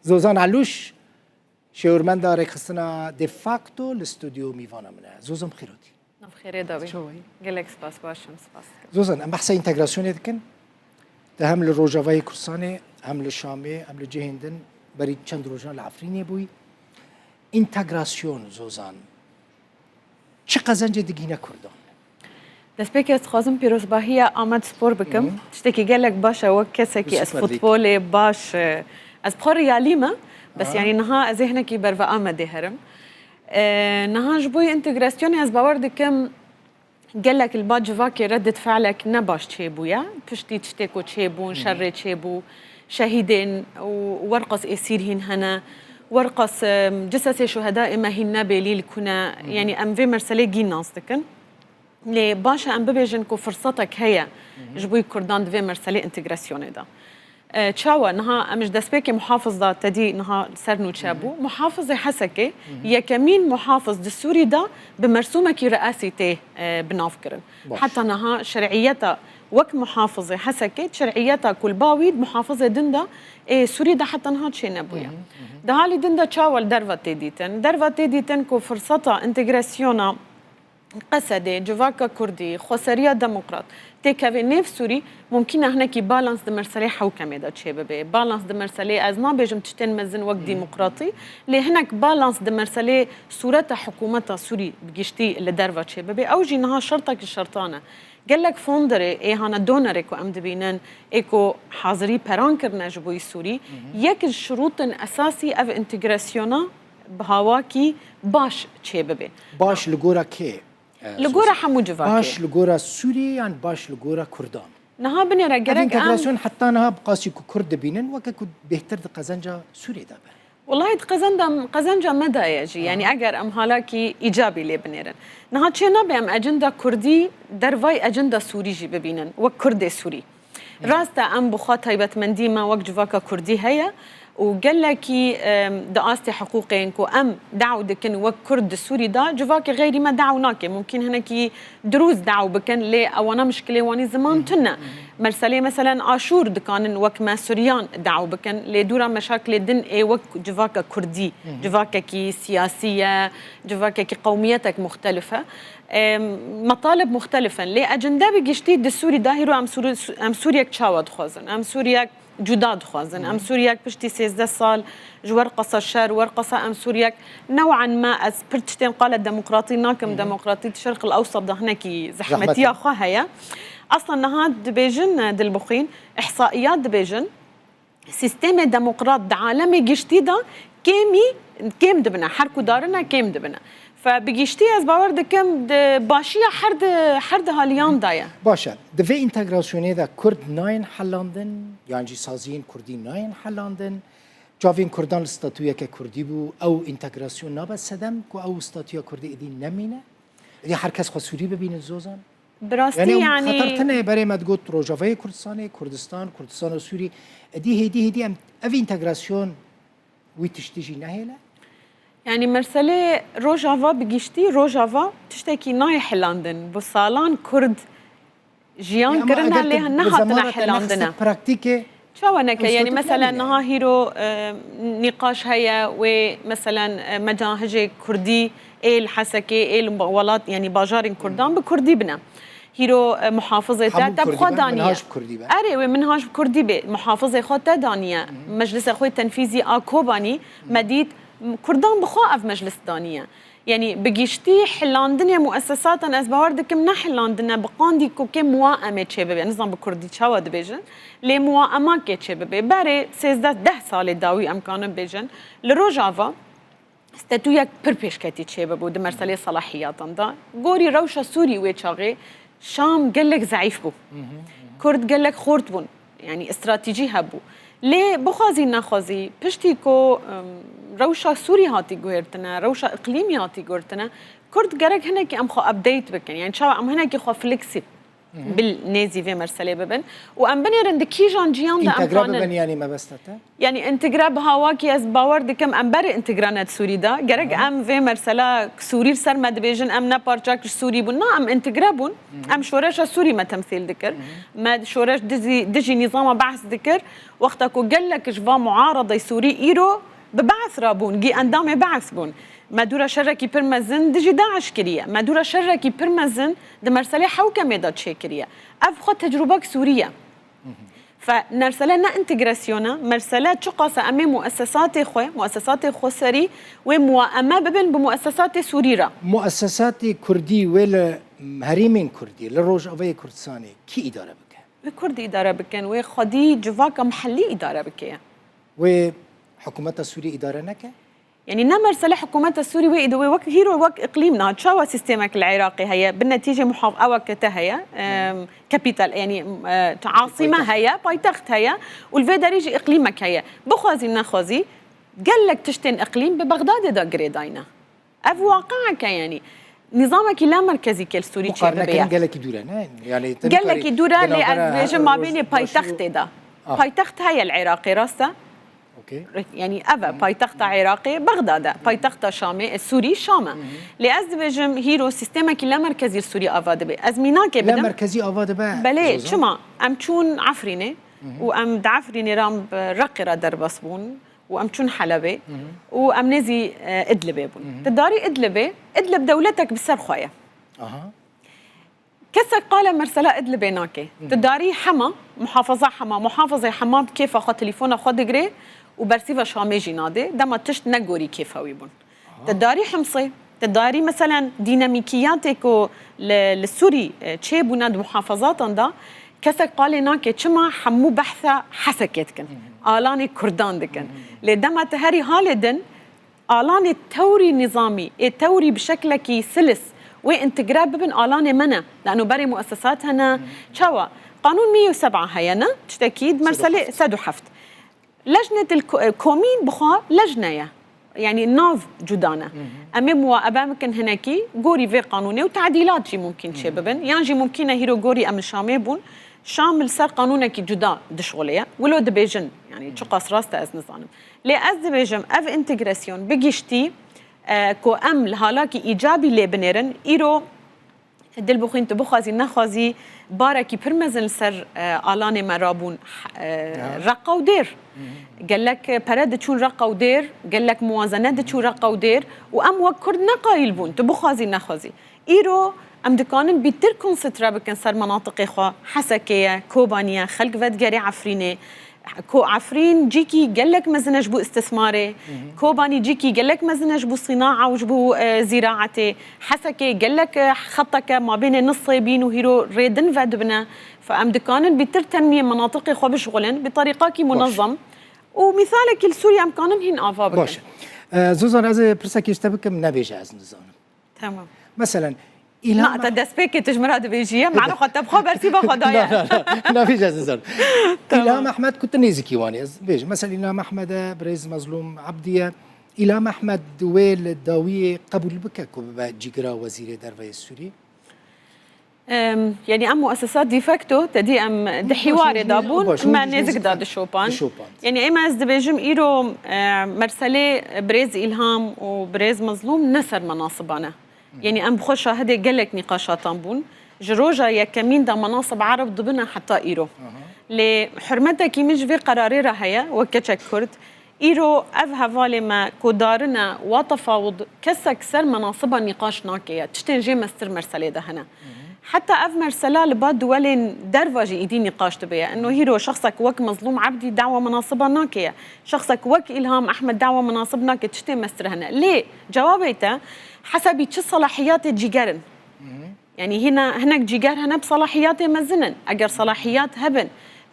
زوزان علوش شورمن داره خستنا دي فاكتو الاستوديو ميوانا منه زوزم خيروتي بخير داوي قالك سباس باشم سباس زوزان ام بحث انتجراسيون دكن ده هم للروجافاي كرساني هم للشامي هم لجهندن بريد چند روجان العفريني بوي انتجراسيون زوزان چه قزنجه دگینه کردان دست بيك خازم بيروز باهية آمد سبور بكم تشتكي قالك باشا وكسكي از فوتبولي باش از بخور رياليما بس يعني نها ذهنكي برفا آمد هرم نها جبوي انتجراسيوني از باورد كم قالك الباج فاكي ردة فعلك نباش تشيبويا بشتي تشتكو تشيبون شر تشيبو شهيدين وورقص يصيرهن هنا ورقص جثث شهداء ما هن بليل كنا يعني ام في مرسلي جيناس دكن لي باشا ام ببيجن كو فرصتك هي جبوي كردان في مرسلي انتجراسيون دا تشاوا نها امش دسبيكي محافظه تدي نها سرنو تشابو محافظه حسكي يا كمين محافظ دستوري دا بمرسومك رئاسي تي بنافكرن حتى نها شرعيتها وك محافظه حسكي شرعيتها كل باويد محافظه دندا سوري دا حتى نها تشي نبويا ده هالي دندا تشاوا درفا تيديتن كو فرصتها انتجراسيونا قصدي جواكا كردي خسرية ديمقراط تكافي نيف سوري ممكن هناك بالانس دمرسلي حوكمة دا تشيبه بالانس دمرسلي از نابجم تشتن مزن وقت ديمقراطي لي هناك بالانس دمرسلي صورة حكومة سوري بجشتي اللي درفا تشيبه او جينها شرطك الشرطانة قال لك فوندري ايه هانا دونر ايكو ام دبينن ايكو حاضري بارانكر نجبوي سوري يك الشروط اساسي اف انتجراسيونا بهواكي باش تشيبه باش لغورا كي لغورا حمو جواكي باش لغورا سوري يعني باش لغورا كردان نها بني رجرك انتجراسيون حتى نها بقاسي كرد بينن وككد بهتر قزنجا سوري دابا والله قزنجا مدى يجي يعني اگر ام حالاكي ايجابي لي بنيرن نها تشينا بام اجندا كردي درفاي اجندا سوري جي ببينن وكردي سوري راستا ام بخات هيبت منديما وك جواكا كردي هيا وقال لك دقاستي حقوقين كو ام دعوا دكن وكرد السوري دا جواكي غيري ما دعوناك ممكن هناك دروز دعوا بكن لي او انا مشكله واني زمان تنا مرسلي مثلا عاشور دكان وك ما سوريان دعوا بكن لي دورا مشاكل دن اي وك جواكا كردي جواكا كي سياسيه جواكا كي قوميتك مختلفه مطالب مختلفه لي اجندا بيجشتي السوري داهرو ام سوريا تشاود خوزن ام سوريا جداد خوازن ام سورياك بشتي 16 سال جوار قصة الشهر ورقصة ام سورياك نوعا ما از برتشتين قالت ديمقراطي ناكم ديمقراطية الشرق الاوسط ده هناكي زحمتي اخا هيا اصلا نهاد دبيجن دلبخين احصائيات دبيجن سيستم ديمقراط عالمي جشتي ده كيم دبنا حركو دارنا كيم دبنا فبيجيشتي از باور دكم باشيا حرد هاليان دايا باشا دفي انتجراسيوني دا كرد ناين حلاندن يعني جي سازين كردي ناين حلاندن جافين كردان الستاتويا ككردي بو او انتجراسيون نابا سدم كو او ستاتويا كردي ادين نمينه دي حركس خو سوري ببين الزوزان براستي يعني خطرتنا بري ما تقول روجافاي كردستاني كردستان وسوري دي ام افي انتجراسيون ويتشتيجي نهيله يعني مرسلة روجافا بجيشتي روجافا تشتكي ناي حلاندن بصالان كرد جيان كرنا ليها نهاتنا حلاندنا براكتيكي شو هناك يعني مثلا نها هيرو نقاش هيا ومثلا مجاهجة كردي ايه الحسكي ايه الولات يعني باجارين كردان بكردي بنا هيرو محافظة تاب خدانية منهاج كردي بقى أري منهاج كردي بي محافظة خد دانية مجلس أخوي التنفيذي كوباني مديد كردان بخوف مجلس دانية يعني بجيشتي حلاندنيا مؤسسات از باوردكم نحلاندنا بقاندي كو كم موائمه تشبه نظام بكردي تشاود بيجن لي موائمه كي تشبه باري 10 سال داوي امكان بيجن لروجافا ستاتويا بربيش كتي تشبه بود مرسلي صلاحيات دا غوري روشه سوري ويتشاغي شام قال لك ضعيف بو كرد قال لك خورت بون يعني استراتيجي هبو ليه بخازي ناخذي بشتيكو روشا سوري هاتي غيرتنا روشا اقليمي هاتي غيرتنا كرد جرك هناك ام خو ابديت بكن يعني شو ام هناك خو فليكسي بالنازي في مرسله ببن وام بنيرن دكي جان جيان دا انتجراب ببن يعني ما بستتا يعني انتجراب هواكي از باور دكم ام بر انتجرانات سوري دا جرق ام في مرسله سوري سر ما دبيجن ام نابارجاك سوري بنا ام انتجرابون ام شورش سوري ما تمثيل ذكر ما شورش دجي نظام بعث ذكر وقتك وقال لك جوا معارضه سوري ايرو ببعث رابون جي اندام بعث بون ما دورا شركي برمزن دجي داعش كريا ما دورا شركي برمزن ده مرسله حوكمه دا تشكريا افخو تجربه سوريه فنرسلنا انتجراسيونا مرسلات شقاسة أمام مؤسسات خسري وموائمة ببن بمؤسسات سوريرة مؤسسات كردي ولا هريمين كردي للروج أوي كردستاني كي إدارة بك؟ كردي إدارة بكن وخدي جواكا محلي إدارة بك وحكومة السوري إدارة نكا؟ يعني مرسلة حكومة السوري وإدوي وك هيرو وك إقليمنا تشاوى سيستمك العراقي هي بالنتيجة محافظة هي كابيتال يعني عاصمة هي بايتخت هي والفيداريجي إقليمك هي بخوازي نخوازي قال لك تشتين إقليم ببغداد دا قريداينا أف واقعك يعني نظامك لا مركزي كالسوري مقارنة قال لك يدورا يعني قال لك يدورا لأزواج ما بين بايتخت دا بايتخت هي العراقي راسته يعني أبا بايتخت عراقي بغداد بايتخت شامي السوري شامة لأزبجم هيرو سيستمك لا مركزي السوري أفاد بي أزميناك لا مركزي أفاد بي بلي شما أم تشون عفريني وأم دعفريني رام رقرة دربسبون وأم تشون حلبي وأم نزي إدلبي بون تداري إدلب دولتك بسر خويا كسك قال مرسلا إدلبي ناكي تداري حما محافظة حما بكيف أخذ تليفون أخذ دقري وبرسيفا شامي جينادي دما تشت نقوري كيف ويبون تداري حمصي تداري مثلا ديناميكياتك للسوري تشيبونا محافظات دا كسك قال ناكي تشما حمو بحثة حسكتكن آلاني كردان دكن لدما تهري هالدن آلاني التوري نظامي التوري بشكلك سلس وانتجراب بين آلاني منا لأنه بري مؤسسات هنا شوا قانون 107 هينا تشتكيد مرسلة سدو حفت لجنة الكومين بخا لجنة يعني الناف جدانة أمام وأبامكن هناكي جوري في قانوني وتعديلات جي ممكن شبابن يعني جي ممكن هيرو جوري أم الشامي بون شامل صار قانونك جدا دشغلية ولو دبيجن يعني تشقص راسته أز نظام لأز دبيجن أف انتجراسيون بيجيشتي كو أم لهالاكي إيجابي لبنيرن إيرو دل بخين تبخازي نخازي باركي برمزن سر آلاني مرابون رقا ودير قال لك براد تشون رقا ودير قال لك موازنات تشون رقا ودير وأم وكرد نقايل بون تبخازي نخازي إيرو أم دكانن بيتر كونسترا بكن سر مناطق إخوة حسكية كوبانية خلق فدقاري عفريني كو عفرين جيكي قال لك مزنج بو استثماري كوباني جيكي قال لك مزنج بو صناعة وجبو زراعتي حسكي قال لك خطك ما بين نصيبين وهيرو ريدن فدبنا فأم دكانن بيتر تنمية مناطق إخوة بشغلن بطريقة كي منظم ومثالك السوريا أمكانن هين آفا بكن باش زوزان از برسك يشتبكم نبيجة از نظام تمام مثلا لا تدسبيك تجمرها دبيجية معنا خطب خبر سيبا خدايا لا في جاز نظام إلهام أحمد كنت نيزكي واني بيج مثلا إلهام أحمد بريز مظلوم عبدية إلهام أحمد دويل الداوية قبول بك كوبا جيجرا وزير دربي السوري يعني أم مؤسسات ديفاكتو تدي أم دحوار دابون ما نزك داد الشوبان يعني إما دبيجم إيرو مرسلة بريز إلهام وبريز مظلوم نسر مناصبنا يعني أم بخش هذا قالك نقاشات بون جروجا يا كمين دا مناصب عرب ضبنا حتى إيرو لحرمتك مش في قراريرة هيا وكتشك كرد إيرو أفها فالي ما كودارنا وتفاوض كسك سر مناصبها نقاش ناكية تشتنجي مستر مرسلة ده هنا حتى أف مرسلة لبعض دولين درواجي إيدي نقاش تبيا إنه هيرو شخصك وك مظلوم عبدي دعوة مناصبها ناكية شخصك وك إلهام أحمد دعوة مناصب ناكية تشتي مستر هنا ليه جوابيته حسب تش صلاحيات الجيجارن يعني هناك جيجار هنا بصلاحيات مزنن أجر صلاحيات هبن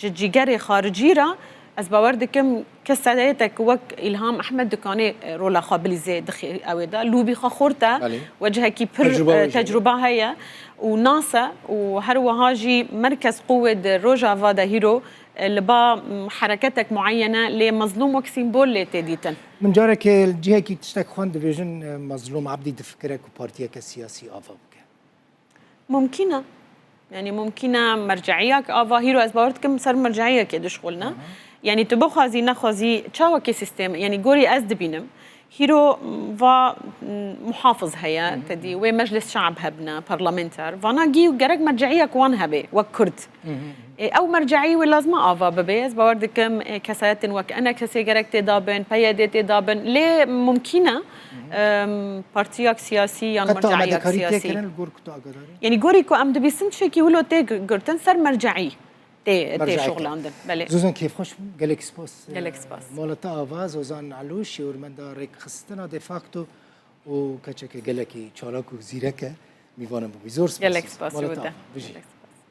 جيجاري خارجيرة أسبوردكم كسادتك وك إلهام أحمد دكاني رولا خابليزي دخي أو ده لوبي خورتا وجهك بر تجربة هي وناسا وهروا هاجي مركز قوة روجا فادا هيرو لبا حركتك معينة لمظلوم وكسيمبول لتديتن من جارك الجهة كي تشتك خوان ديفيجن مظلوم عبدي تفكرك وبارتيك السياسي أفابك ممكنة يعني ممكنة مرجعية كآفا هيرو از باورتكم سر مرجعية كده شغلنا يعني تبو خازي نخازي تشاو كي سيستم يعني جوري از دبينم هيرو فا محافظ هيا تدي ومجلس شعب هبنا برلمنتر فانا جي وجرك مرجعية كوان هبي وكرد او مرجعيه ولازم افا ببيز باوردكم كسات وكأنا كسي جرك تدابن بيادة تدابن ليه ممكنه بارتياك سياسي يعني مرجعية سياسي يعني جوري كو ام دبي سنتشي ولو تي جرتن سر مرجعي تي شغل عندن بله زوزان كيف خوش جالكسباس جالكسباس مالتا افا زوزان علوشي ورمندا ريك خستنا دي فاكتو و كاتشك جالكي تشالاكو زيركه میوانم بزرگ جالكسباس